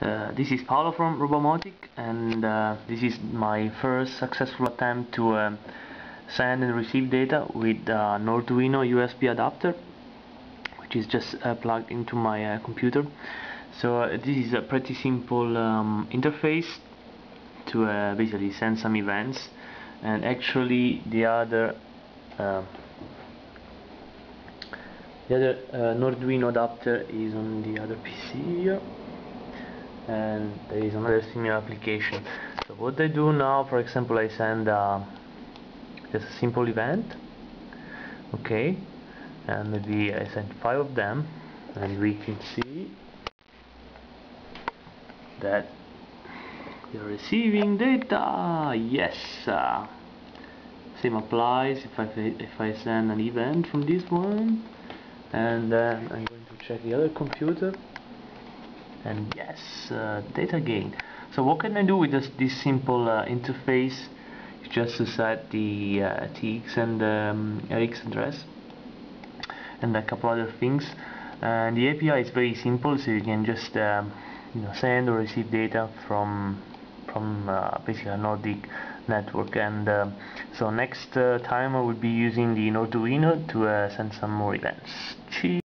This is Paolo from Robomotic, and this is my first successful attempt to send and receive data with Norduino USB adapter, which is just plugged into my computer. So this is a pretty simple interface to basically send some events, and actually the other Norduino adapter is on the other PC here, and there is another similar application. So what I do now, for example, I send just a simple event, okay, and maybe I send 5 of them, and we can see that we are receiving data. Yes, same applies if I send an event from this one, and then I'm going to check the other computer, and yes, data gain. So what can I do with this simple interface? Is just to set the TX and RX address and a couple other things, and the API is very simple, so you can just send or receive data from basically a Nordic network. And so next time I will be using the Norduino to send some more events. Cheers.